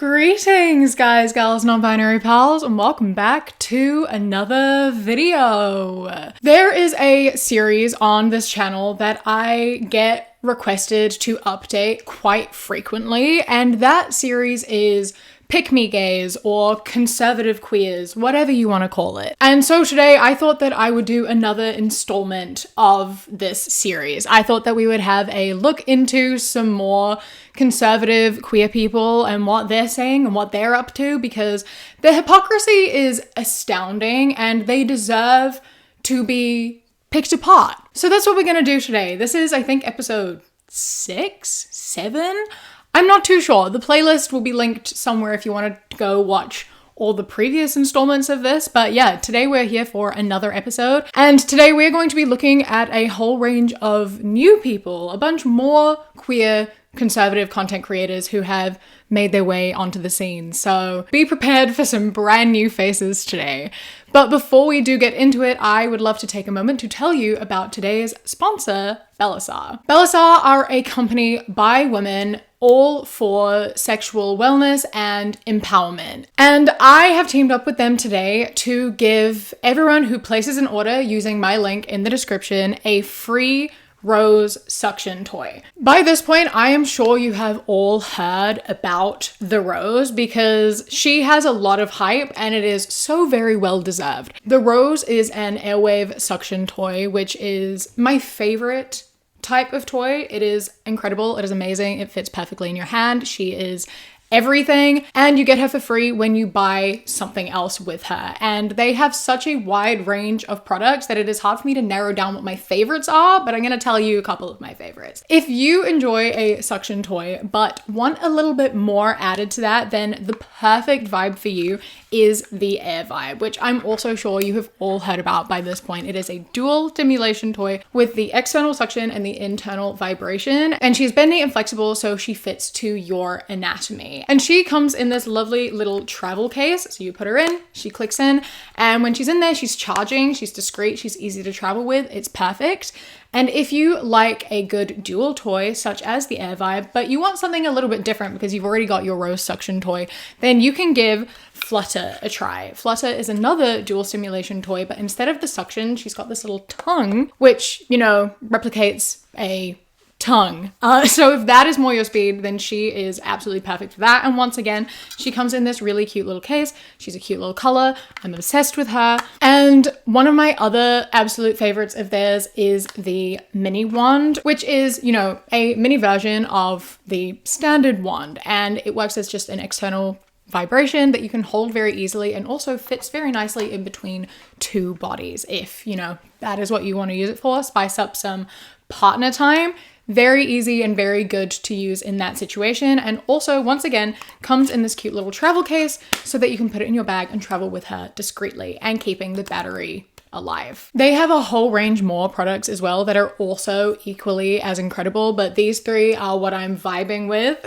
Greetings, guys, gals, non-binary pals, and welcome back to another video. There is a series on this channel that I get requested to update quite frequently, and that series is Pick Me Gays or Conservative Queers, whatever you want to call it. And so today I thought that I would do another installment of this series. I thought that we would have a look into some more conservative queer people and what they're saying and what they're up to, because the hypocrisy is astounding and they deserve to be picked apart. So that's what we're gonna do today. This is, I think, episode 6, 7? I'm not too sure. The playlist will be linked somewhere if you want to go watch all the previous installments of this. But yeah, today we're here for another episode. And today we're going to be looking at a whole range of new people, a bunch more queer conservative content creators who have made their way onto the scene. So be prepared for some brand new faces today. But before we do get into it, I would love to take a moment to tell you about today's sponsor, Belisar. Belisar are a company by women all for sexual wellness and empowerment. And I have teamed up with them today to give everyone who places an order using my link in the description a free Rose suction toy. By this point, I am sure you have all heard about the Rose because she has a lot of hype and it is so very well deserved. The Rose is an airwave suction toy, which is my favorite type of toy. It is incredible. It is amazing. It fits perfectly in your hand. She is everything, and you get her for free when you buy something else with her. And they have such a wide range of products that it is hard for me to narrow down what my favorites are, but I'm going to tell you a couple of my favorites. If you enjoy a suction toy but want a little bit more added to that, then the perfect vibe for you is the Air Vibe, which I'm also sure you have all heard about by this point. It is a dual stimulation toy with the external suction and the internal vibration, and she's bendy and flexible so she fits to your anatomy. And she comes in this lovely little travel case. So you put her in, she clicks in, and when she's in there, she's charging, she's discreet, she's easy to travel with, it's perfect. And if you like a good dual toy, such as the Air Vibe, but you want something a little bit different because you've already got your Rose suction toy, then you can give Flutter a try. Flutter is another dual stimulation toy, but instead of the suction, she's got this little tongue, which, you know, replicates a tongue. So if that is more your speed, then she is absolutely perfect for that. And once again, she comes in this really cute little case. She's a cute little color. I'm obsessed with her. And one of my other absolute favorites of theirs is the mini wand, which is, you know, a mini version of the standard wand. And it works as just an external vibration that you can hold very easily and also fits very nicely in between two bodies. If, you know, that is what you want to use it for, spice up some partner time. Very easy and very good to use in that situation. And also, once again, comes in this cute little travel case so that you can put it in your bag and travel with her discreetly and keeping the battery alive. They have a whole range more products as well that are also equally as incredible, but these three are what I'm vibing with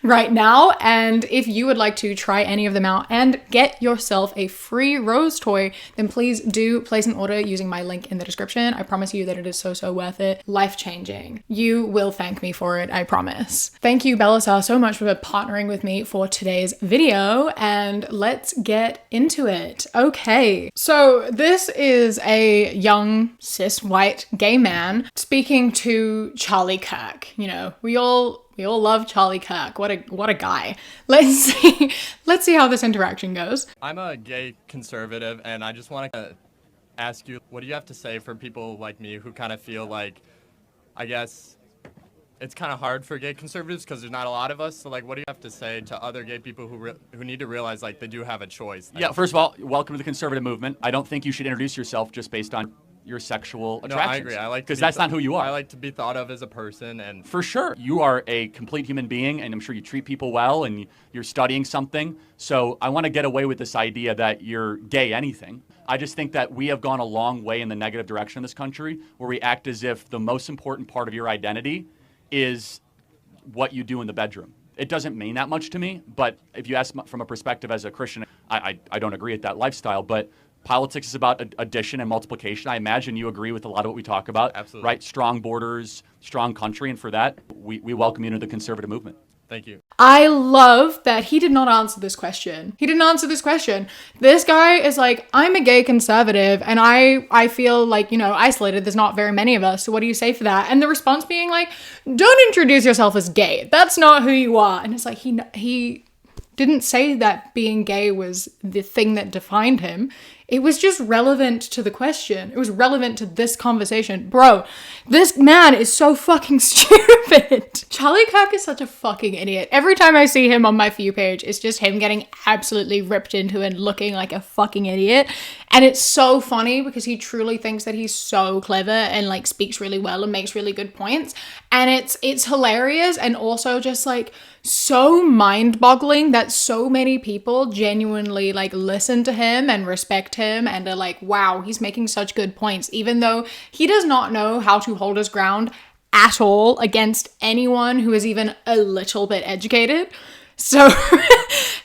right now. And if you would like to try any of them out and get yourself a free Rose toy, then please do place an order using my link in the description. I promise you that it is so worth it. Life-changing. You will thank me for it, I promise. Thank you, Belisar, so much for partnering with me for today's video, and let's get into it. Okay, so this is a young cis white gay man speaking to Charlie Kirk. You know, we all love Charlie Kirk. What a guy. Let's see how this interaction goes. I'm a gay conservative, and I just want to ask you, what do you have to say for people like me who kind of feel like, I guess, it's kind of hard for gay conservatives because there's not a lot of us. So, like, what do you have to say to other gay people who need to realize, like, they do have a choice? Yeah, first of all, welcome to the conservative movement. I don't think you should introduce yourself just based on your sexual attractions. No, I agree. Because that's not who you are. I like to be thought of as a person. And for sure, you are a complete human being, and I'm sure you treat people well, and you're studying something. So I want to get away with this idea that you're gay anything. I just think that we have gone a long way in the negative direction in this country, where we act as if the most important part of your identity is what you do in the bedroom. It doesn't mean that much to me, but if you ask from a perspective as a Christian, I don't agree with that lifestyle, but politics is about addition and multiplication. I imagine you agree with a lot of what we talk about. Absolutely. Right? Strong borders, strong country, and for that, we welcome you into the conservative movement. Thank you. I love that he did not answer this question. He didn't answer this question. This guy is like, I'm a gay conservative and I feel like, isolated. There's not very many of us. So what do you say for that? And the response being like, don't introduce yourself as gay. That's not who you are. And it's like, he didn't say that being gay was the thing that defined him. It was just relevant to the question. It was relevant to this conversation. Bro, this man is so fucking stupid. Charlie Kirk is such a fucking idiot. Every time I see him on my For You page, it's just him getting absolutely ripped into and looking like a fucking idiot. And it's so funny because he truly thinks that he's so clever and like speaks really well and makes really good points. And it's hilarious and also just like so mind-boggling that so many people genuinely like listen to him and respect him and are like, wow, he's making such good points, even though he does not know how to hold his ground at all against anyone who is even a little bit educated. So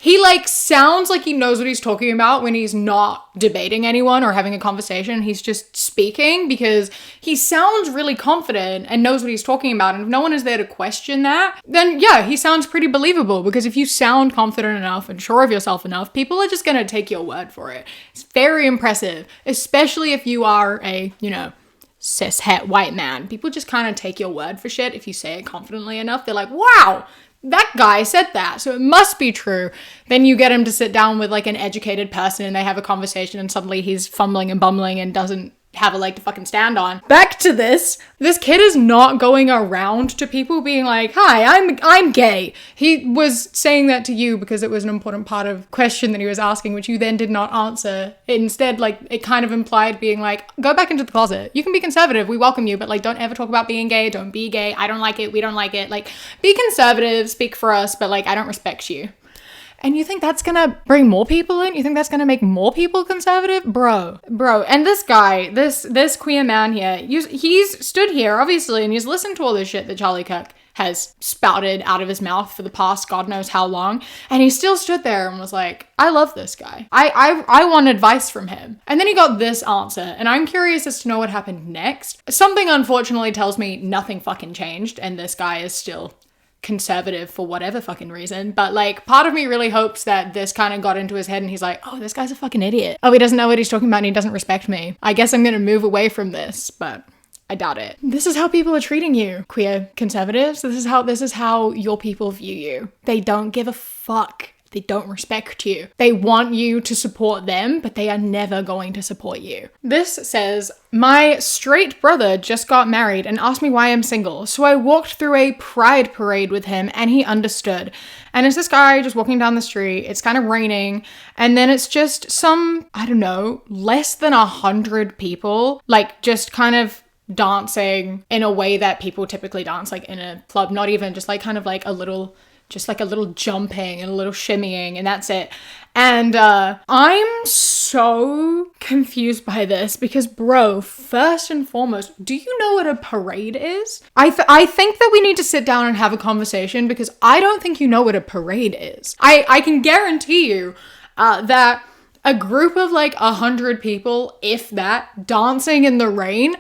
he like sounds like he knows what he's talking about when he's not debating anyone or having a conversation. He's just speaking because he sounds really confident and knows what he's talking about. And if no one is there to question that, then yeah, he sounds pretty believable, because if you sound confident enough and sure of yourself enough, people are just going to take your word for it. It's very impressive, especially if you are a, cis-het white man. People just kind of take your word for shit if you say it confidently enough. They're like, wow, that guy said that, so it must be true. Then you get him to sit down with like an educated person and they have a conversation and suddenly he's fumbling and bumbling and doesn't have a leg to fucking stand on. Back to this. This kid is not going around to people being like, hi, I'm gay. He was saying that to you because it was an important part of question that he was asking, which you then did not answer. Instead, like, it kind of implied being like, go back into the closet. You can be conservative. We welcome you, but like, don't ever talk about being gay. Don't be gay. I don't like it. We don't like it. Like, be conservative, speak for us, but like, I don't respect you. And you think that's gonna bring more people in? You think that's gonna make more people conservative? Bro. And this guy, this queer man here, he's stood here, obviously, and he's listened to all this shit that Charlie Kirk has spouted out of his mouth for the past God knows how long. And he still stood there and was like, I love this guy. I want advice from him. And then he got this answer. And I'm curious as to know what happened next. Something unfortunately tells me nothing fucking changed. And this guy is still conservative for whatever fucking reason, but like part of me really hopes that this kind of got into his head and he's like, oh, this guy's a fucking idiot. Oh, he doesn't know what he's talking about and he doesn't respect me. I guess I'm gonna move away from this, but I doubt it. This is how people are treating you, queer conservatives. This is how your people view you. They don't give a fuck. They don't respect you. They want you to support them, but they are never going to support you. This says, my straight brother just got married and asked me why I'm single. So I walked through a pride parade with him and he understood. And it's this guy just walking down the street. It's kind of raining. And then it's just some, I don't know, less than 100 people, like just kind of dancing in a way that people typically dance, like in a club, not even just like kind of like a little jumping and a little shimmying, and that's it. And I'm so confused by this because, bro, first and foremost, do you know what a parade is? I think that we need to sit down and have a conversation because I don't think you know what a parade is. I can guarantee you that a group of like 100 people, if that, dancing in the rain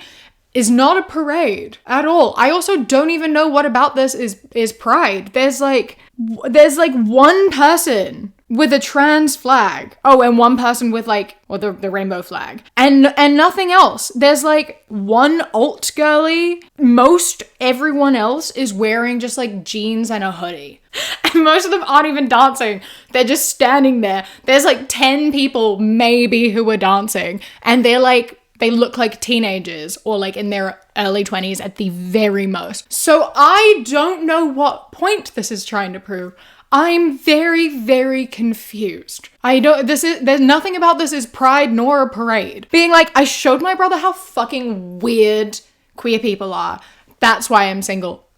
is not a parade at all. I also don't even know what about this is pride. There's like one person with a trans flag. Oh, and one person with like, or the rainbow flag. And nothing else. There's like one alt girly. Most everyone else is wearing just like jeans and a hoodie. And most of them aren't even dancing. They're just standing there. There's like 10 people maybe who are dancing. And they're like, they look like teenagers or like in their early 20s at the very most. So I don't know what point this is trying to prove. I'm very, very confused. There's nothing about this is pride nor a parade. Being like, I showed my brother how fucking weird queer people are. That's why I'm single.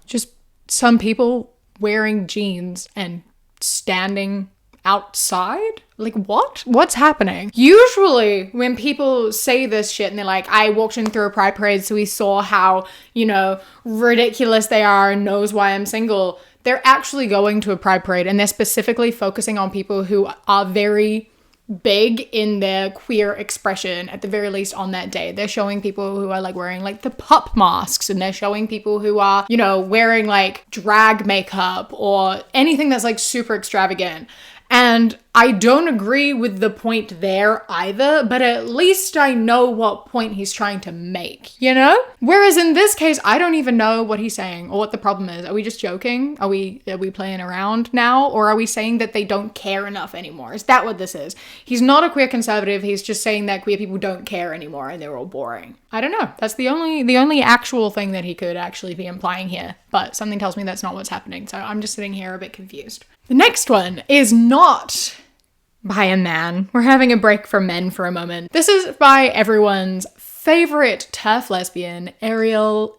Just some people wearing jeans and standing outside? Like, what? What's happening? Usually when people say this shit and they're like, I walked in through a pride parade so we saw how, ridiculous they are and knows why I'm single, they're actually going to a pride parade and they're specifically focusing on people who are very big in their queer expression, at the very least on that day. They're showing people who are like wearing like the pup masks, and they're showing people who are, you know, wearing like drag makeup or anything that's like super extravagant. And I don't agree with the point there either, but at least I know what point he's trying to make, you know? Whereas in this case, I don't even know what he's saying or what the problem is. Are we just joking? Are we playing around now? Or are we saying that they don't care enough anymore? Is that what this is? He's not a queer conservative. He's just saying that queer people don't care anymore and they're all boring. I don't know. That's the only actual thing that he could actually be implying here. But something tells me that's not what's happening. So I'm just sitting here a bit confused. The next one is not by a man. We're having a break from men for a moment. This is by everyone's favorite TERF lesbian, Ariel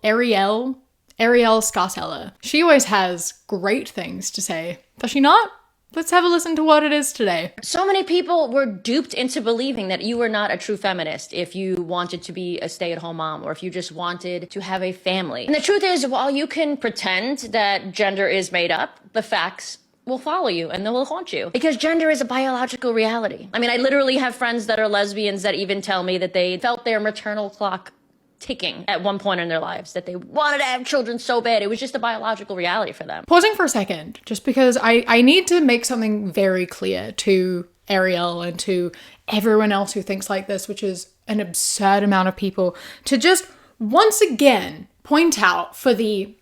Scarella. She always has great things to say, does she not? Let's have a listen to what it is today. So many people were duped into believing that you were not a true feminist if you wanted to be a stay-at-home mom or if you just wanted to have a family. And the truth is, while you can pretend that gender is made up, the facts will follow you and they will haunt you because gender is a biological reality. I mean, I literally have friends that are lesbians that even tell me that they felt their maternal clock ticking at one point in their lives, that they wanted to have children so bad. It was just a biological reality for them. Pausing for a second, just because I need to make something very clear to Ariel and to everyone else who thinks like this, which is an absurd amount of people, to just once again point out for the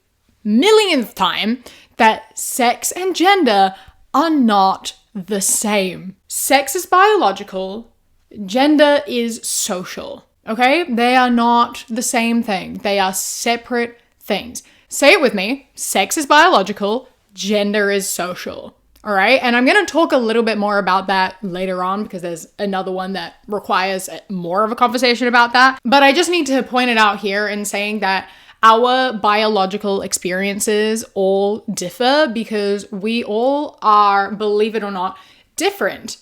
millionth time that sex and gender are not the same. Sex is biological, gender is social, okay? They are not the same thing. They are separate things. Say it with me. Sex is biological, gender is social, all right? And I'm gonna talk a little bit more about that later on because there's another one that requires more of a conversation about that. But I just need to point it out here in saying that our biological experiences all differ because we all are, believe it or not, different.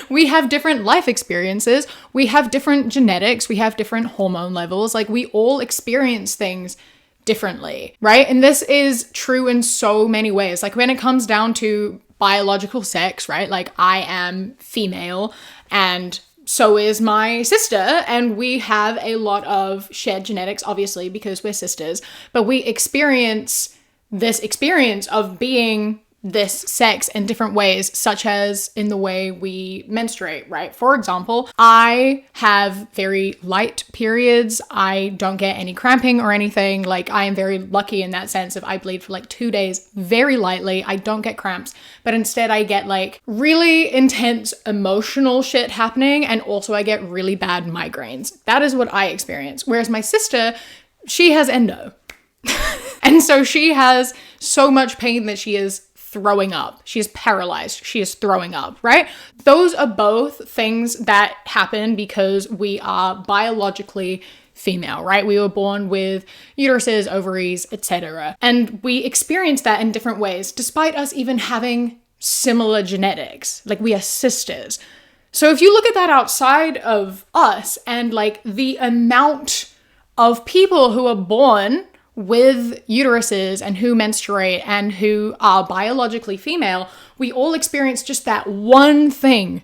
We have different life experiences. We have different genetics. We have different hormone levels. Like we all experience things differently, right? And this is true in so many ways. Like when it comes down to biological sex, right? Like I am female and so is my sister, and we have a lot of shared genetics, obviously, because we're sisters, but we experience this experience of being this sex in different ways, such as in the way we menstruate, right? For example, I have very light periods. I don't get any cramping or anything. Like I am very lucky in that sense. If I bleed for like 2 days very lightly, I don't get cramps, but instead I get like really intense emotional shit happening. And also I get really bad migraines. That is what I experience. Whereas my sister, she has endo. And so she has so much pain that she is throwing up. She is paralyzed. She is throwing up, right? Those are both things that happen because we are biologically female, right? We were born with uteruses, ovaries, etc. And we experience that in different ways, despite us even having similar genetics. Like we are sisters. So if you look at that outside of us and like the amount of people who are born with uteruses and who menstruate and who are biologically female, we all experience just that one thing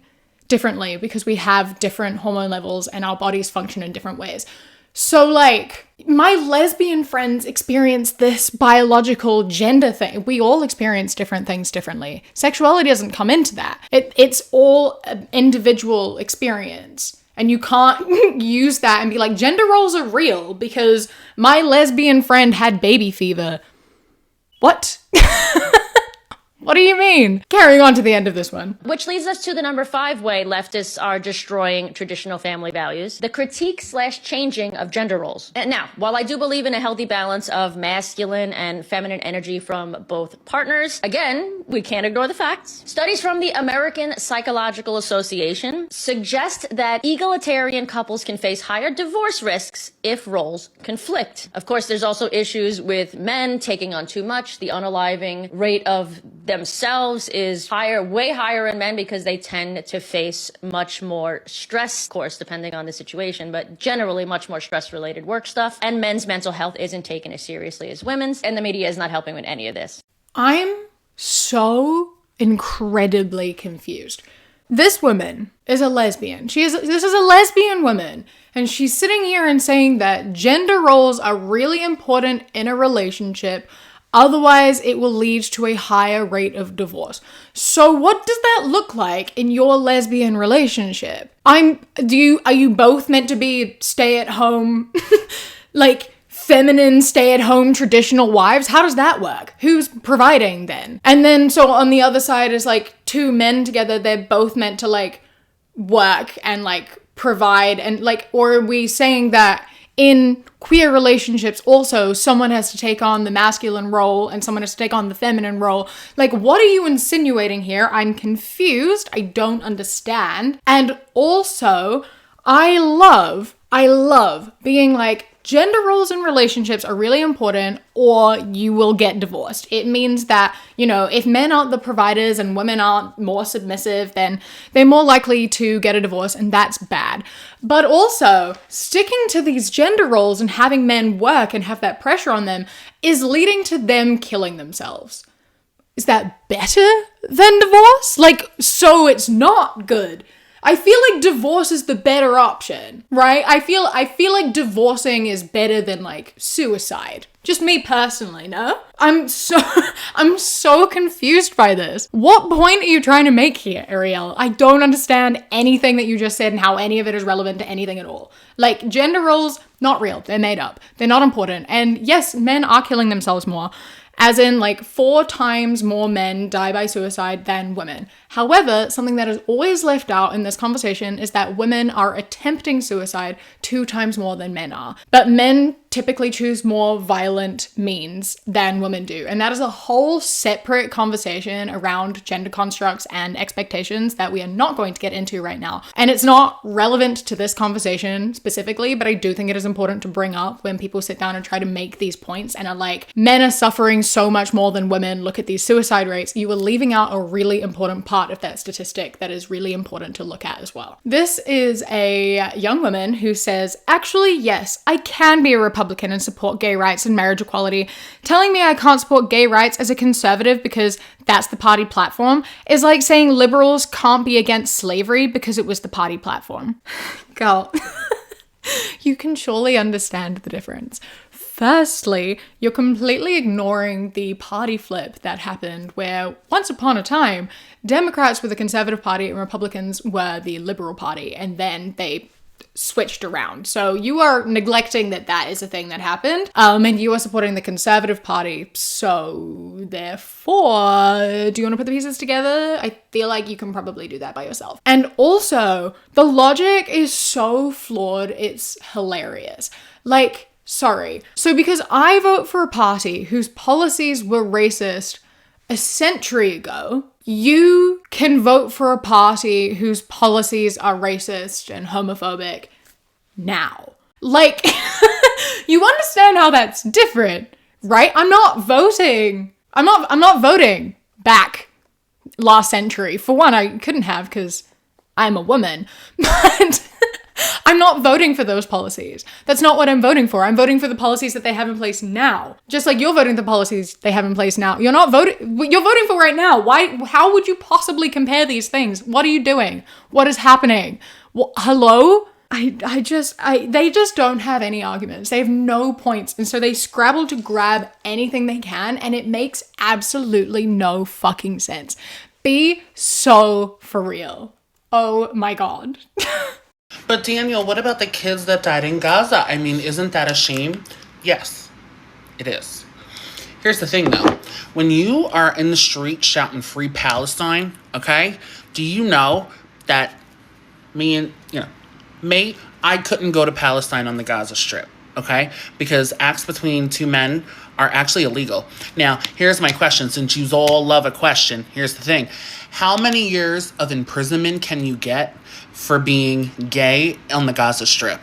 differently because we have different hormone levels and our bodies function in different ways. So like my lesbian friends experience this biological gender thing. We all experience different things differently. Sexuality doesn't come into that. It's all an individual experience. And you can't use that and be like, gender roles are real because my lesbian friend had baby fever. What? What do you mean? Carrying on to the end of this one. Which leads us to the number 5 way leftists are destroying traditional family values, the critique/changing of gender roles. And now, while I do believe in a healthy balance of masculine and feminine energy from both partners, again, we can't ignore the facts. Studies from the American Psychological Association suggest that egalitarian couples can face higher divorce risks if roles conflict. Of course, there's also issues with men taking on too much. The unaliving rate of themselves is higher, way higher in men because they tend to face much more stress, of course, depending on the situation, but generally much more stress-related work stuff. And men's mental health isn't taken as seriously as women's, and the media is not helping with any of this. I'm so incredibly confused. This woman is a lesbian. This is a lesbian woman. And she's sitting here and saying that gender roles are really important in a relationship. Otherwise, it will lead to a higher rate of divorce. So what does that look like in your lesbian relationship? Are you both meant to be stay-at-home, like feminine stay-at-home traditional wives? How does that work? Who's providing then? And then so on the other side is like two men together, they're both meant to like work and like provide and like, or are we saying that in queer relationships also someone has to take on the masculine role and someone has to take on the feminine role? Like, what are you insinuating here? I'm confused. I don't understand. And also, I love being like, gender roles in relationships are really important or you will get divorced. It means that, you know, if men aren't the providers and women aren't more submissive, then they're more likely to get a divorce, and that's bad. But also, sticking to these gender roles and having men work and have that pressure on them is leading to them killing themselves. Is that better than divorce? Like, so it's not good. I feel like divorce is the better option, right? I feel like divorcing is better than like suicide. Just me personally, no? I'm so confused by this. What point are you trying to make here, Ariel? I don't understand anything that you just said and how any of it is relevant to anything at all. Like, gender roles, not real. They're made up. They're not important. And yes, men are killing themselves more. As in, like, 4 times more men die by suicide than women. However, something that is always left out in this conversation is that women are attempting suicide 2 times more than men are. But men typically choose more violent means than women do. And that is a whole separate conversation around gender constructs and expectations that we are not going to get into right now. And it's not relevant to this conversation specifically, but I do think it is important to bring up when people sit down and try to make these points and are like, men are suffering so much more than women, look at these suicide rates. You are leaving out a really important part of that statistic that is really important to look at as well. This is a young woman who says, actually, yes, I can be a Republican and support gay rights and marriage equality. Telling me I can't support gay rights as a conservative because that's the party platform is like saying liberals can't be against slavery because it was the party platform. Girl, you can surely understand the difference. Firstly, you're completely ignoring the party flip that happened where once upon a time, Democrats were the conservative party and Republicans were the liberal party, and then they switched around. So you are neglecting that is a thing that happened, and you are supporting the conservative party. So therefore, do you want to put the pieces together? I feel like you can probably do that by yourself. And also, the logic is so flawed, it's hilarious. Like, sorry. So because I vote for a party whose policies were racist a century ago, you can vote for a party whose policies are racist and homophobic now. Like, you understand how that's different, right? I'm not voting back last century. For one, I couldn't have because I'm a woman, but I'm not voting for those policies. That's not what I'm voting for. I'm voting for the policies that they have in place now. Just like you're voting the policies they have in place now. You're voting for right now. Why? How would you possibly compare these things? What are you doing? What is happening? Hello? They just don't have any arguments. They have no points. And so they scrabble to grab anything they can, and it makes absolutely no fucking sense. Be so for real. Oh my God. But Daniel, what about the kids that died in Gaza? I mean, isn't that a shame? Yes, it is. Here's the thing, though. When you are in the street shouting Free Palestine, okay, do you know that I couldn't go to Palestine on the Gaza Strip, okay? Because acts between 2 men are actually illegal. Now, here's my question. Since you all love a question, here's the thing. How many years of imprisonment can you get for being gay on the Gaza Strip?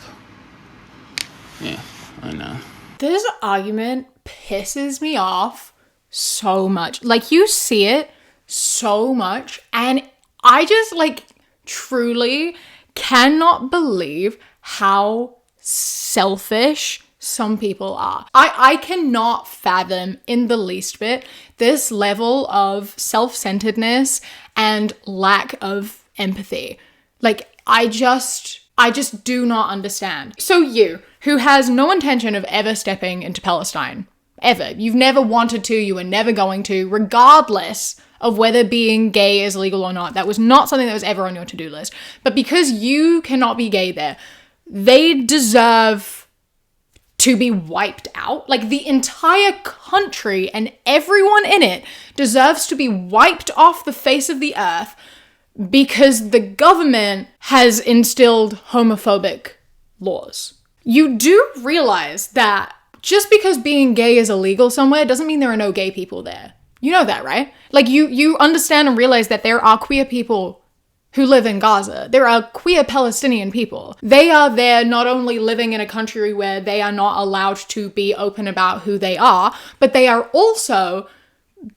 Yeah, I know. This argument pisses me off so much. Like, you see it so much, and I just, like, truly cannot believe how selfish some people are. I cannot fathom in the least bit this level of self-centeredness and lack of empathy. Like, I just do not understand. So you, who has no intention of ever stepping into Palestine, ever, you've never wanted to, you were never going to, regardless of whether being gay is legal or not. That was not something that was ever on your to-do list. But because you cannot be gay there, they deserve to be wiped out. Like, the entire country and everyone in it deserves to be wiped off the face of the earth because the government has instilled homophobic laws. You do realize that just because being gay is illegal somewhere doesn't mean there are no gay people there. You know that, right? Like, you understand and realize that there are queer people who live in Gaza. There are queer Palestinian people. They are there not only living in a country where they are not allowed to be open about who they are, but they are also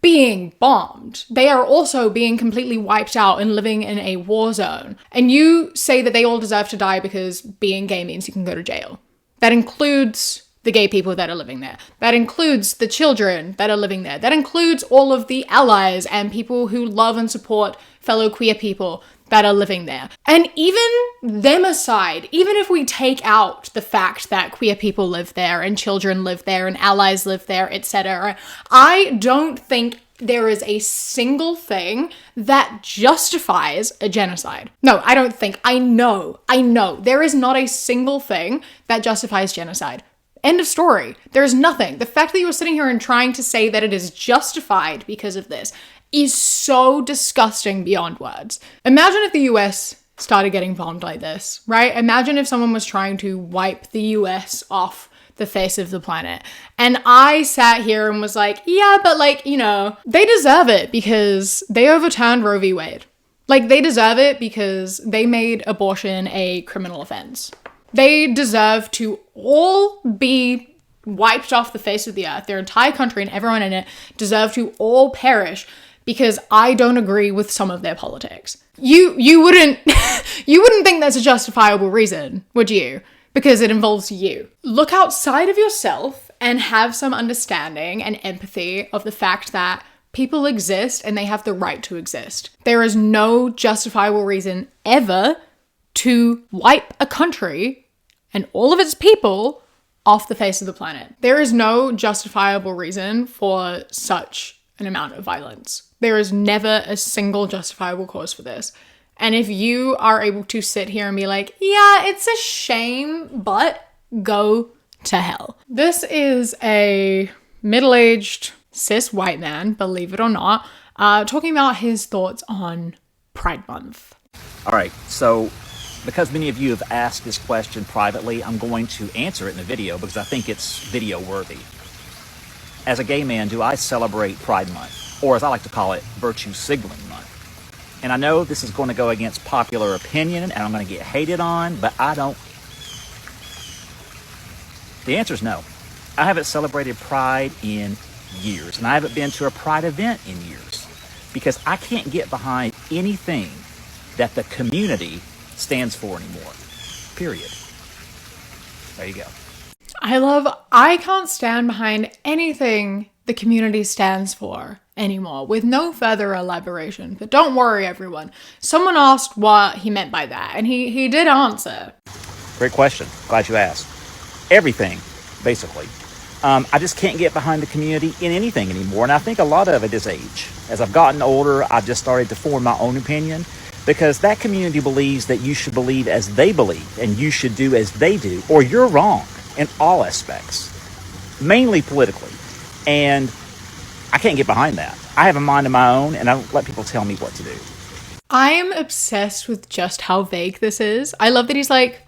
being bombed. They are also being completely wiped out and living in a war zone. And you say that they all deserve to die because being gay means you can go to jail. That includes the gay people that are living there. That includes the children that are living there. That includes all of the allies and people who love and support fellow queer people that are living there. And even them aside, even if we take out the fact that queer people live there and children live there and allies live there, etc., I don't think there is a single thing that justifies a genocide. No, I don't think. I know. There is not a single thing that justifies genocide. End of story. There's nothing. The fact that you are sitting here and trying to say that it is justified because of this is so disgusting beyond words. Imagine if the US started getting bombed like this, right? Imagine if someone was trying to wipe the US off the face of the planet. And I sat here and was like, yeah, but like, you know, they deserve it because they overturned Roe v. Wade. Like, they deserve it because they made abortion a criminal offense. They deserve to all be wiped off the face of the earth. Their entire country and everyone in it deserve to all perish because I don't agree with some of their politics. You wouldn't you wouldn't think that's a justifiable reason, would you? Because it involves you. Look outside of yourself and have some understanding and empathy of the fact that people exist and they have the right to exist. There is no justifiable reason ever to wipe a country and all of its people off the face of the planet. There is no justifiable reason for such an amount of violence. There is never a single justifiable cause for this. And if you are able to sit here and be like, yeah, it's a shame, but go to hell. This is a middle-aged cis white man, believe it or not, talking about his thoughts on Pride Month. All right, so because many of you have asked this question privately, I'm going to answer it in the video because I think it's video worthy. As a gay man, do I celebrate Pride Month, or as I like to call it, Virtue Signaling Month? And I know this is going to go against popular opinion and I'm going to get hated on, but I don't. The answer is no. I haven't celebrated Pride in years, and I haven't been to a Pride event in years because I can't get behind anything that the community stands for anymore. Period. There you go. I can't stand behind anything the community stands for anymore, with no further elaboration. But don't worry, everyone. Someone asked what he meant by that, and he did answer. Great question. Glad you asked. Everything, basically. I just can't get behind the community in anything anymore, and I think a lot of it is age. As I've gotten older, I've just started to form my own opinion, because that community believes that you should believe as they believe, and you should do as they do, or you're wrong in all aspects, mainly politically. And I can't get behind that. I have a mind of my own, and I don't let people tell me what to do. I am obsessed with just how vague this is. I love that he's like,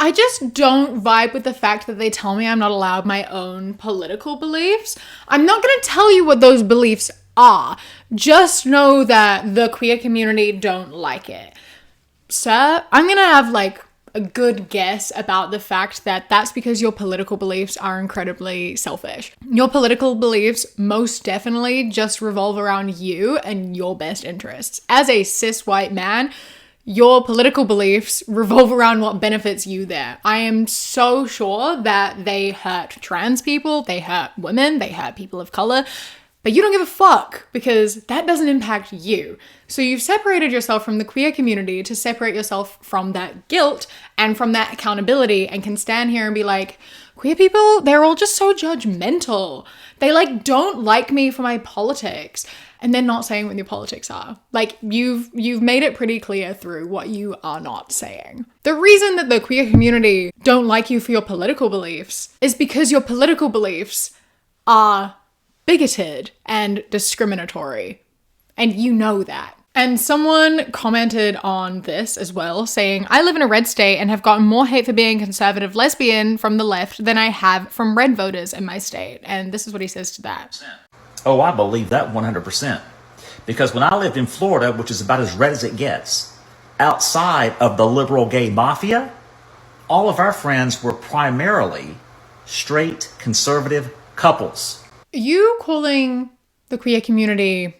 I just don't vibe with the fact that they tell me I'm not allowed my own political beliefs. I'm not going to tell you what those beliefs are. Just know that the queer community don't like it. Sir, I'm going to have like a good guess about the fact that that's because your political beliefs are incredibly selfish. Your political beliefs most definitely just revolve around you and your best interests. As a cis white man, your political beliefs revolve around what benefits you there. I am so sure that they hurt trans people, they hurt women, they hurt people of color. but you don't give a fuck because that doesn't impact you. So you've separated yourself from the queer community to separate yourself from that guilt and from that accountability, and can stand here and be like, queer people, they're all just so judgmental. They like don't like me for my politics. And then not saying what your politics are. Like you've made it pretty clear through what you are not saying. The reason that the queer community don't like you for your political beliefs is because your political beliefs are bigoted and discriminatory. And you know that. And someone commented on this as well, saying, I live in a red state and have gotten more hate for being conservative lesbian from the left than I have from red voters in my state. And this is what he says to that. Oh, I believe that 100%. Because when I lived in Florida, which is about as red as it gets, outside of the liberal gay mafia, all of our friends were primarily straight conservative couples. You calling the queer community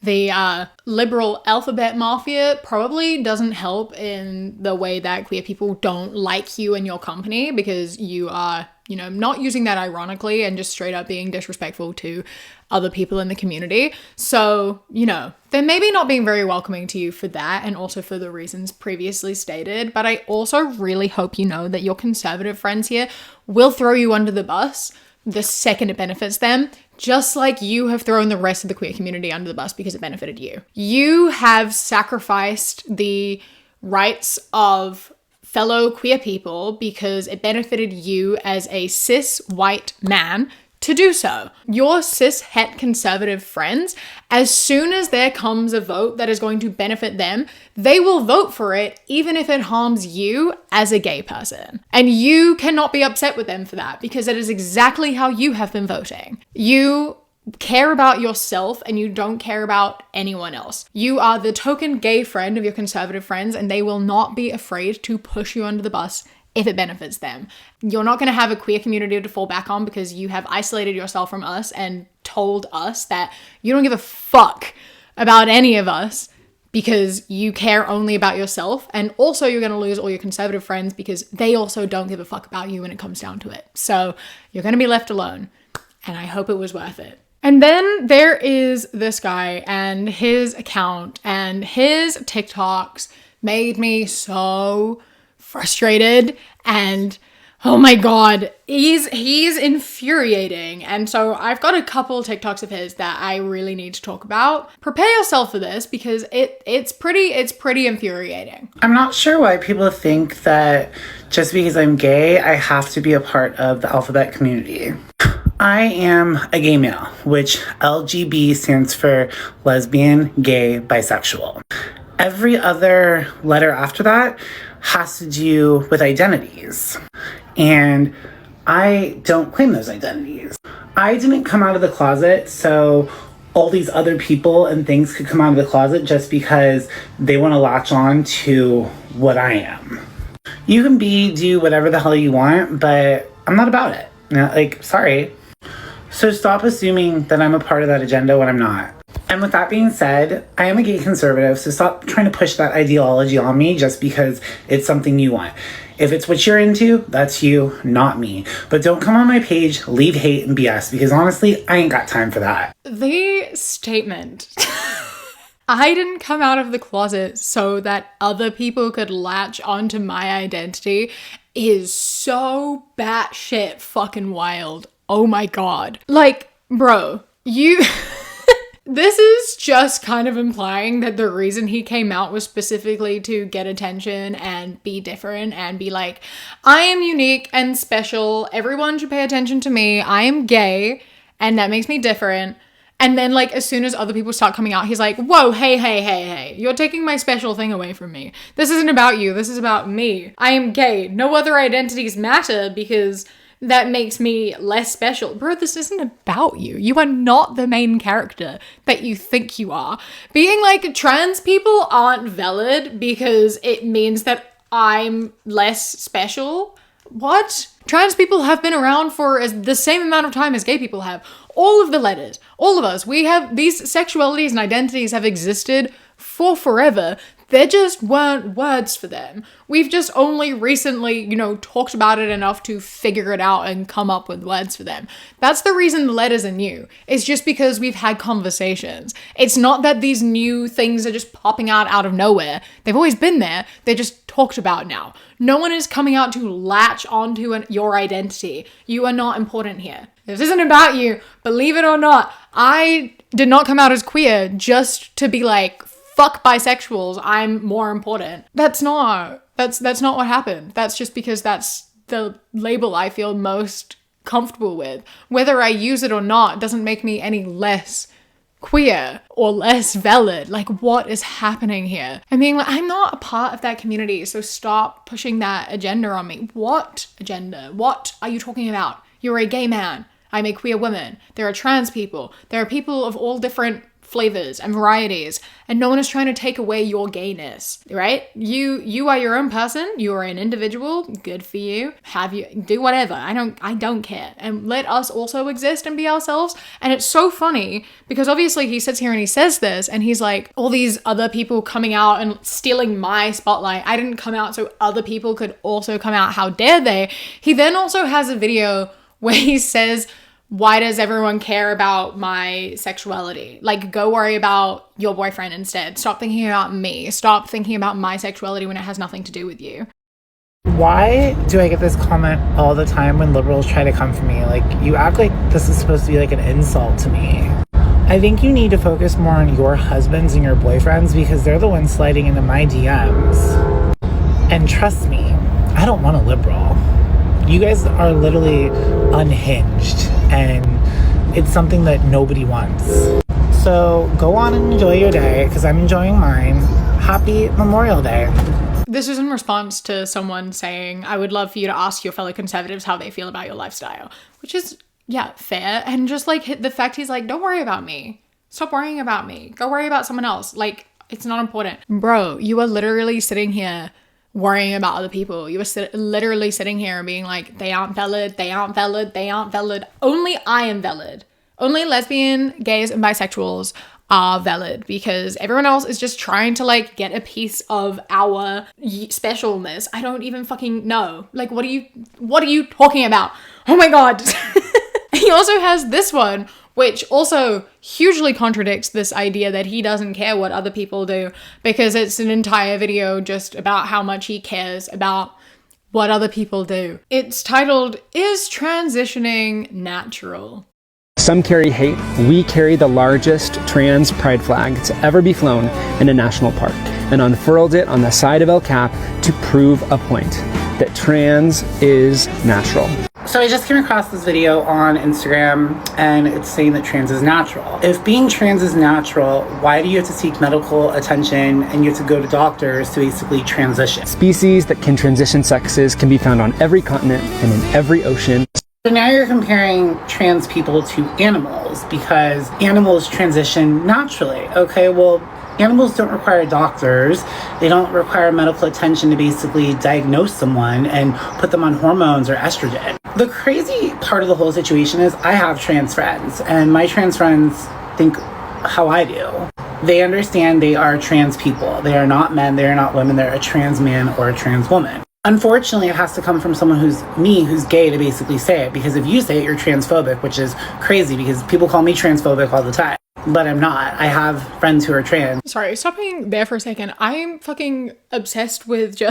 the liberal alphabet mafia probably doesn't help in the way that queer people don't like you and your company, because you are, you know, not using that ironically and just straight up being disrespectful to other people in the community. So, you know, they're maybe not being very welcoming to you for that, and also for the reasons previously stated. But I also really hope you know that your conservative friends here will throw you under the bus the second it benefits them, just like you have thrown the rest of the queer community under the bus because it benefited you. You have sacrificed the rights of fellow queer people because it benefited you as a cis white man to do so. Your cis het conservative friends, as soon as there comes a vote that is going to benefit them, they will vote for it even if it harms you as a gay person. And you cannot be upset with them for that, because that is exactly how you have been voting. You care about yourself and you don't care about anyone else. You are the token gay friend of your conservative friends, and they will not be afraid to push you under the bus if it benefits them. You're not going to have a queer community to fall back on because you have isolated yourself from us and told us that you don't give a fuck about any of us because you care only about yourself. And also you're going to lose all your conservative friends because they also don't give a fuck about you when it comes down to it. So you're going to be left alone, and I hope it was worth it. And then there is this guy and his account, and his TikToks made me so frustrated, and oh my god, he's infuriating. And so I've got a couple TikToks of his that I really need to talk about. Prepare yourself for this because it's pretty infuriating. I'm not sure why people think that just because I'm gay, I have to be a part of the alphabet community. I am a gay male, which LGB stands for lesbian, gay, bisexual. Every other letter after that has to do with identities. And I don't claim those identities. I didn't come out of the closet so all these other people and things could come out of the closet just because they want to latch on to what I am. You can do whatever the hell you want, but I'm not about it. Sorry. So stop assuming that I'm a part of that agenda when I'm not. And with that being said, I am a gay conservative, so stop trying to push that ideology on me just because it's something you want. If it's what you're into, that's you, not me. But don't come on my page, leave hate and BS, because honestly, I ain't got time for that. The statement, I didn't come out of the closet so that other people could latch onto my identity, is so batshit fucking wild. Oh my god. Like, bro, you... This is just kind of implying that the reason he came out was specifically to get attention and be different and be like, I am unique and special. Everyone should pay attention to me. I am gay and that makes me different. And then like as soon as other people start coming out, he's like, whoa, hey, you're taking my special thing away from me. This isn't about you. This is about me. I am gay. No other identities matter because that makes me less special. Bro, this isn't about you. You are not the main character that you think you are. Being like, trans people aren't valid because it means that I'm less special. What? Trans people have been around for the same amount of time as gay people have. All of the letters, all of us, we have these sexualities and identities have existed for forever. There just weren't words for them. We've just only recently, talked about it enough to figure it out and come up with words for them. That's the reason the letters are new. It's just because we've had conversations. It's not that these new things are just popping out of nowhere. They've always been there. They're just talked about now. No one is coming out to latch onto your identity. You are not important here. This isn't about you, believe it or not. I did not come out as queer just to be like, fuck bisexuals, I'm more important. That's not what happened. That's just because that's the label I feel most comfortable with. Whether I use it or not doesn't make me any less queer or less valid. Like, what is happening here? I mean, I'm not a part of that community, so stop pushing that agenda on me. What agenda? What are you talking about? You're a gay man. I'm a queer woman. There are trans people. There are people of all different flavors and varieties, and no one is trying to take away your gayness, right? You are your own person. You are an individual. Good for you. Do whatever. I don't care. And let us also exist and be ourselves. And it's so funny because obviously he sits here and he says this and he's like, all these other people coming out and stealing my spotlight. I didn't come out so other people could also come out. How dare they? He then also has a video where he says, why does everyone care about my sexuality? Like, go worry about your boyfriend instead. Stop thinking about me. Stop thinking about my sexuality when it has nothing to do with you. Why do I get this comment all the time when liberals try to come for me? Like, you act like this is supposed to be like an insult to me. I think you need to focus more on your husbands and your boyfriends because they're the ones sliding into my DMs. And trust me, I don't want a liberal. You guys are literally unhinged, and it's something that nobody wants. So go on and enjoy your day, because I'm enjoying mine. Happy Memorial Day. This is in response to someone saying, I would love for you to ask your fellow conservatives how they feel about your lifestyle, which is, yeah, fair. And just like the fact he's like, don't worry about me. Stop worrying about me. Go worry about someone else. Like, it's not important. Bro, you are literally sitting here worrying about other people. You were literally sitting here and being like, they aren't valid, they aren't valid, they aren't valid. Only I am valid. Only lesbian, gays, and bisexuals are valid because everyone else is just trying to like get a piece of our specialness. I don't even fucking know. Like, what are you talking about? Oh my God. He also has this one, which also hugely contradicts this idea that he doesn't care what other people do, because it's an entire video just about how much he cares about what other people do. It's titled, Is Transitioning Natural? Some carry hate. We carry the largest trans pride flag to ever be flown in a national park and unfurled it on the side of El Cap to prove a point that trans is natural. So I just came across this video on Instagram and it's saying that trans is natural. If being trans is natural, why do you have to seek medical attention and you have to go to doctors to basically transition? Species that can transition sexes can be found on every continent and in every ocean. So now you're comparing trans people to animals because animals transition naturally. Okay, well, animals don't require doctors. They don't require medical attention to basically diagnose someone and put them on hormones or estrogen. The crazy part of the whole situation is I have trans friends, and my trans friends think how I do. They understand they are trans people. They are not men, they are not women, they're a trans man or a trans woman. Unfortunately, it has to come from someone who's gay to basically say it, because if you say it, you're transphobic, which is crazy because people call me transphobic all the time. But I'm not. I have friends who are trans. Sorry, stopping there for a second. I'm fucking obsessed with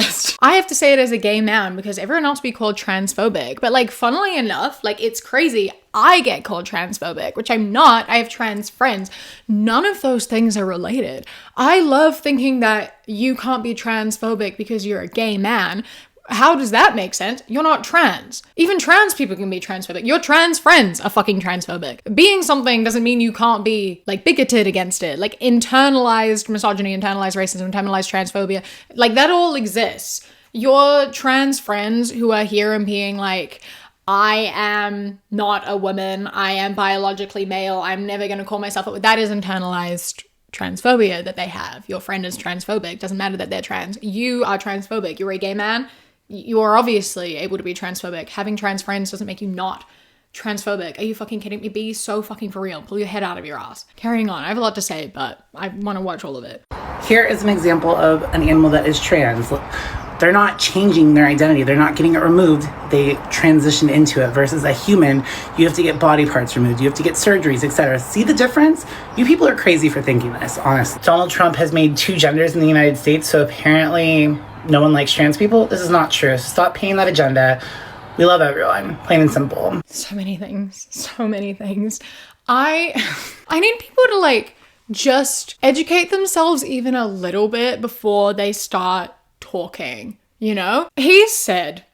I have to say it as a gay man because everyone else be called transphobic. But like, funnily enough, like, it's crazy. I get called transphobic, which I'm not. I have trans friends. None of those things are related. I love thinking that you can't be transphobic because you're a gay man. How does that make sense? You're not trans. Even trans people can be transphobic. Your trans friends are fucking transphobic. Being something doesn't mean you can't be like bigoted against it. Like internalized misogyny, internalized racism, internalized transphobia. Like that all exists. Your trans friends who are here and being like, I am not a woman. I am biologically male. I'm never going to call myself a... That is internalized transphobia that they have. Your friend is transphobic. Doesn't matter that they're trans. You are transphobic. You're a gay man. You are obviously able to be transphobic. Having trans friends doesn't make you not transphobic. Are you fucking kidding me? Be so fucking for real. Pull your head out of your ass. Carrying on. I have a lot to say, but I want to watch all of it. Here is an example of an animal that is trans. They're not changing their identity. They're not getting it removed. They transition into it. Versus a human, you have to get body parts removed. You have to get surgeries, etc. See the difference? You people are crazy for thinking this, honestly. Donald Trump has made 2 genders in the United States, so apparently no one likes trans people. This is not true. So stop paying that agenda. We love everyone, plain and simple. So many things. So many things. I need people to like just educate themselves even a little bit before they start talking, you know? He said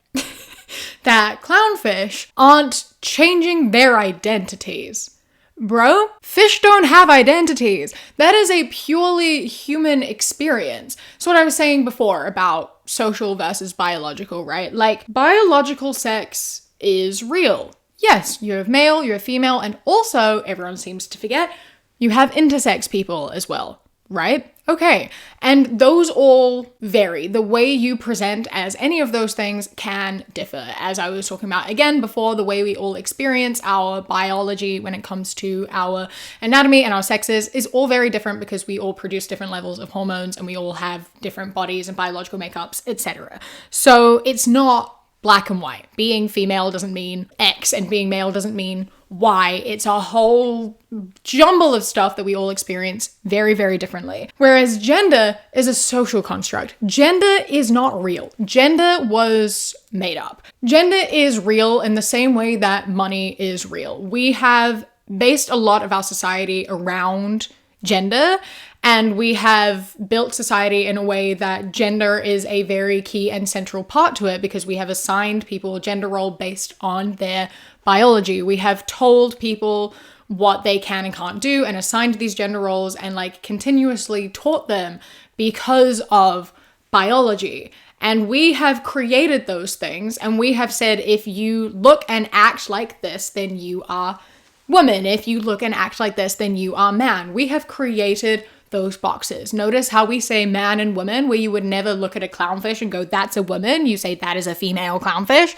that clownfish aren't changing their identities. Bro, fish don't have identities. That is a purely human experience. So what I was saying before about social versus biological, right? Like, biological sex is real. Yes, you have male, you have female, and also, everyone seems to forget, you have intersex people as well, right? Okay, and those all vary. The way you present as any of those things can differ. As I was talking about again before, the way we all experience our biology when it comes to our anatomy and our sexes is all very different because we all produce different levels of hormones and we all have different bodies and biological makeups, etc. So it's not black and white. Being female doesn't mean X and being male doesn't mean Y. It's a whole jumble of stuff that we all experience very, very differently. Whereas gender is a social construct. Gender is not real. Gender was made up. Gender is real in the same way that money is real. We have based a lot of our society around gender, and we have built society in a way that gender is a very key and central part to it because we have assigned people a gender role based on their biology. We have told people what they can and can't do and assigned these gender roles and like continuously taught them because of biology. And we have created those things and we have said, if you look and act like this, then you are woman. If you look and act like this, then you are man. We have created those boxes. Notice how we say man and woman, where you would never look at a clownfish and go, that's a woman. You say that is a female clownfish,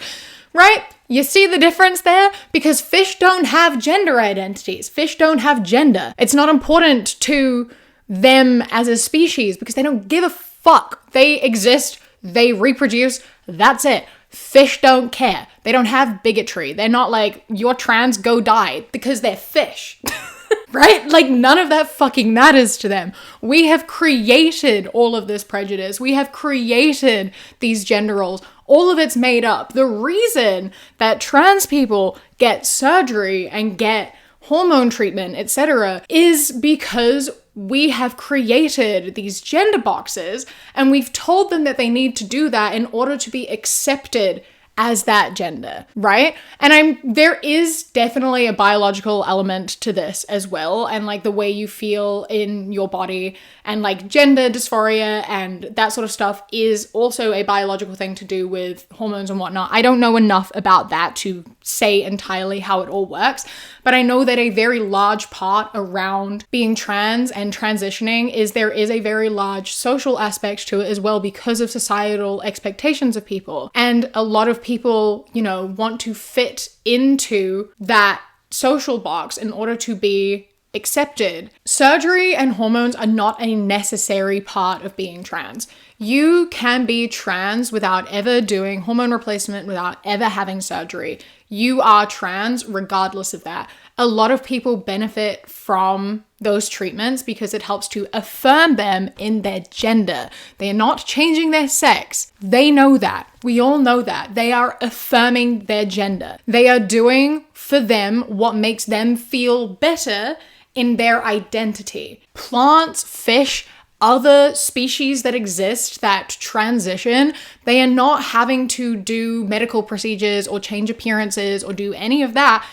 right? You see the difference there? Because fish don't have gender identities. Fish don't have gender. It's not important to them as a species because they don't give a fuck. They exist, they reproduce, that's it. Fish don't care. They don't have bigotry. They're not like, you're trans, go die, because they're fish. Right? Like, none of that fucking matters to them. We have created all of this prejudice. We have created these gender roles. All of it's made up. The reason that trans people get surgery and get hormone treatment, etc., is because we have created these gender boxes and we've told them that they need to do that in order to be accepted as that gender, right? And there is definitely a biological element to this as well, and like the way you feel in your body and like gender dysphoria and that sort of stuff is also a biological thing to do with hormones and whatnot. I don't know enough about that to say entirely how it all works, but I know that a very large part around being trans and transitioning is there is a very large social aspect to it as well because of societal expectations of people. And a lot of people, you know, want to fit into that social box in order to be accepted. Surgery and hormones are not a necessary part of being trans. You can be trans without ever doing hormone replacement, without ever having surgery. You are trans regardless of that. A lot of people benefit from those treatments because it helps to affirm them in their gender. They are not changing their sex. They know that. We all know that. They are affirming their gender. They are doing for them what makes them feel better in their identity. Plants, fish, other species that exist that transition, they are not having to do medical procedures or change appearances or do any of that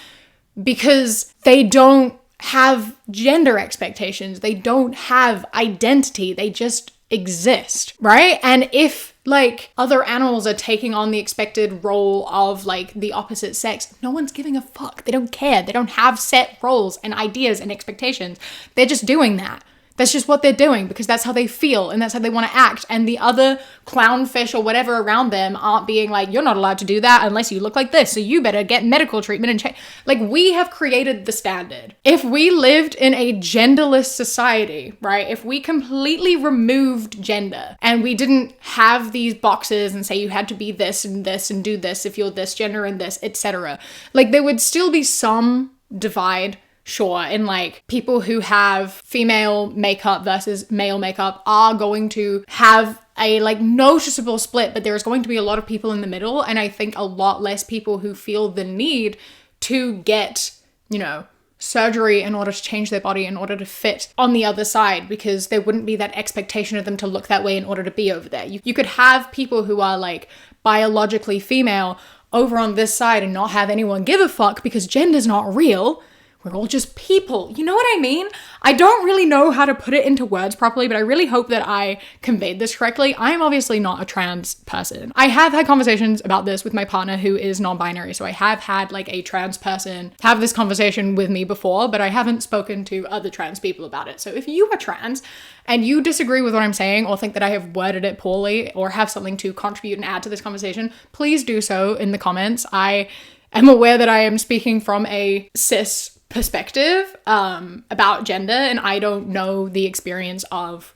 because they don't have gender expectations. They don't have identity. They just exist, right? And if like other animals are taking on the expected role of like the opposite sex, no one's giving a fuck. They don't care. They don't have set roles and ideas and expectations. They're just doing that. That's just what they're doing because that's how they feel and that's how they want to act. And the other clownfish or whatever around them aren't being like, you're not allowed to do that unless you look like this, so you better get medical treatment and change. Like, we have created the standard. If we lived in a genderless society, right, if we completely removed gender and we didn't have these boxes and say you had to be this and do this if you're this gender and this, etc., like, there would still be some divide, sure, in like people who have female makeup versus male makeup are going to have a like noticeable split, but there's going to be a lot of people in the middle, and I think a lot less people who feel the need to get, you know, surgery in order to change their body in order to fit on the other side, because there wouldn't be that expectation of them to look that way in order to be over there. You could have people who are like biologically female over on this side and not have anyone give a fuck because gender's not real. We're all just people. You know what I mean? I don't really know how to put it into words properly, but I really hope that I conveyed this correctly. I am obviously not a trans person. I have had conversations about this with my partner who is non-binary, so I have had like a trans person have this conversation with me before, but I haven't spoken to other trans people about it. So if you are trans and you disagree with what I'm saying or think that I have worded it poorly or have something to contribute and add to this conversation, please do so in the comments. I am aware that I am speaking from a cis perspective about gender, and I don't know the experience of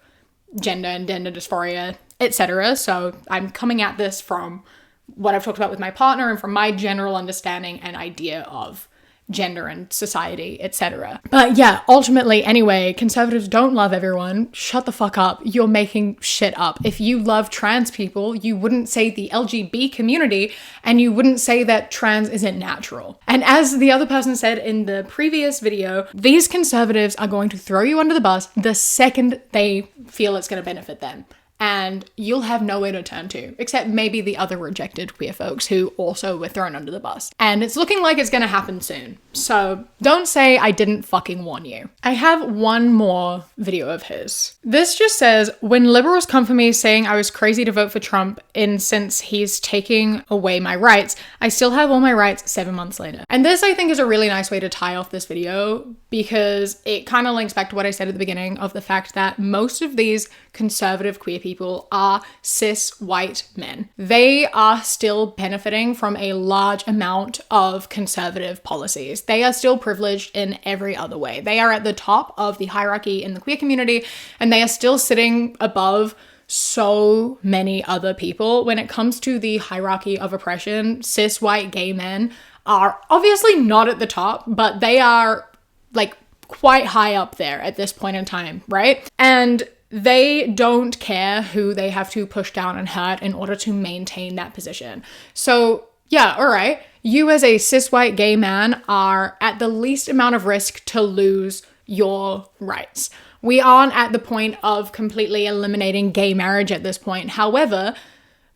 gender and gender dysphoria, etc. So I'm coming at this from what I've talked about with my partner and from my general understanding and idea of gender and society, etc. But yeah, ultimately, anyway, conservatives don't love everyone. Shut the fuck up. You're making shit up. If you love trans people, you wouldn't say the LGBT community, and you wouldn't say that trans isn't natural. And as the other person said in the previous video, these conservatives are going to throw you under the bus the second they feel it's going to benefit them. And you'll have nowhere to turn to, except maybe the other rejected queer folks who also were thrown under the bus. And it's looking like it's gonna happen soon. So don't say I didn't fucking warn you. I have one more video of his. This just says, when liberals come for me saying I was crazy to vote for Trump since he's taking away my rights, I still have all my rights 7 months later. And this, I think, is a really nice way to tie off this video because it kind of links back to what I said at the beginning of the fact that most of these conservative queer people are cis white men. They are still benefiting from a large amount of conservative policies. They are still privileged in every other way. They are at the top of the hierarchy in the queer community, and they are still sitting above so many other people. When it comes to the hierarchy of oppression, cis white gay men are obviously not at the top, but they are like quite high up there at this point in time, right? And they don't care who they have to push down and hurt in order to maintain that position. So yeah, all right, you as a cis white gay man are at the least amount of risk to lose your rights. We aren't at the point of completely eliminating gay marriage at this point. However,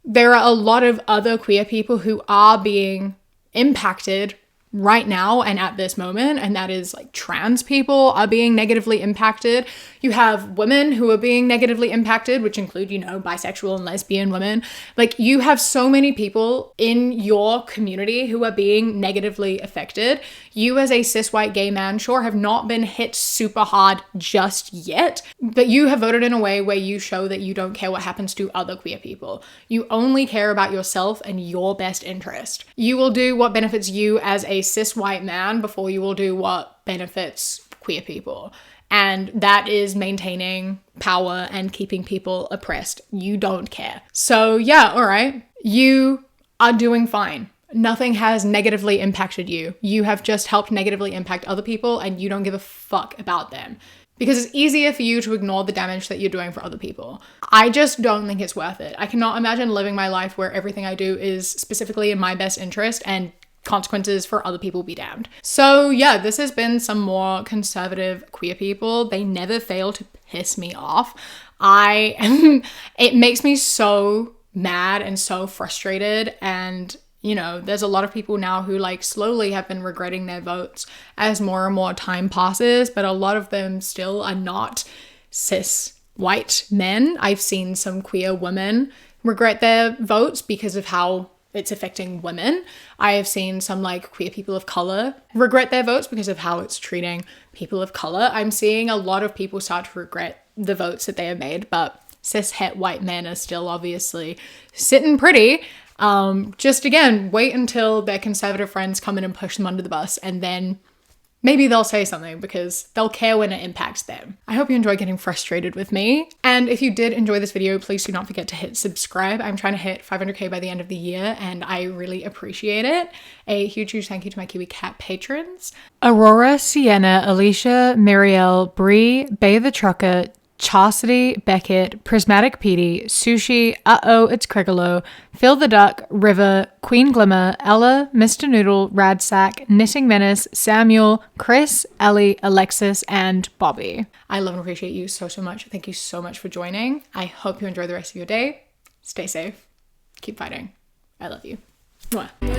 there are a lot of other queer people who are being impacted right now and at this moment, and that is like trans people are being negatively impacted. You have women who are being negatively impacted, which include, you know, bisexual and lesbian women. Like, you have so many people in your community who are being negatively affected. You as a cis white gay man, sure, have not been hit super hard just yet, but you have voted in a way where you show that you don't care what happens to other queer people. You only care about yourself and your best interest. You will do what benefits you as a cis white man before you will do what benefits queer people. And that is maintaining power and keeping people oppressed. You don't care. So yeah, all right. You are doing fine. Nothing has negatively impacted you. You have just helped negatively impact other people, and you don't give a fuck about them. Because it's easier for you to ignore the damage that you're doing for other people. I just don't think it's worth it. I cannot imagine living my life where everything I do is specifically in my best interest and consequences for other people be damned. So yeah, this has been some more conservative queer people. They never fail to piss me off. It makes me so mad and so frustrated, and you know, there's a lot of people now who like slowly have been regretting their votes as more and more time passes, but a lot of them still are not cis white men. I've seen some queer women regret their votes because of how it's affecting women. I have seen some like queer people of color regret their votes because of how it's treating people of color. I'm seeing a lot of people start to regret the votes that they have made, but cis het white men are still obviously sitting pretty. Just again, wait until their conservative friends come in and push them under the bus, and then maybe they'll say something because they'll care when it impacts them. I hope you enjoy getting frustrated with me. And if you did enjoy this video, please do not forget to hit subscribe. I'm trying to hit 500k by the end of the year, and I really appreciate it. A huge, huge thank you to my Kiwi Cat patrons: Aurora, Sienna, Alicia, Marielle, Bree, Bay the Trucker, Chastity, Beckett, Prismatic Petey, Sushi, Uh-Oh, It's Crigolo, Phil the Duck, River, Queen Glimmer, Ella, Mr. Noodle, Radsack, Knitting Menace, Samuel, Chris, Ellie, Alexis, and Bobby. I love and appreciate you so, so much. Thank you so much for joining. I hope you enjoy the rest of your day. Stay safe. Keep fighting. I love you. Mwah.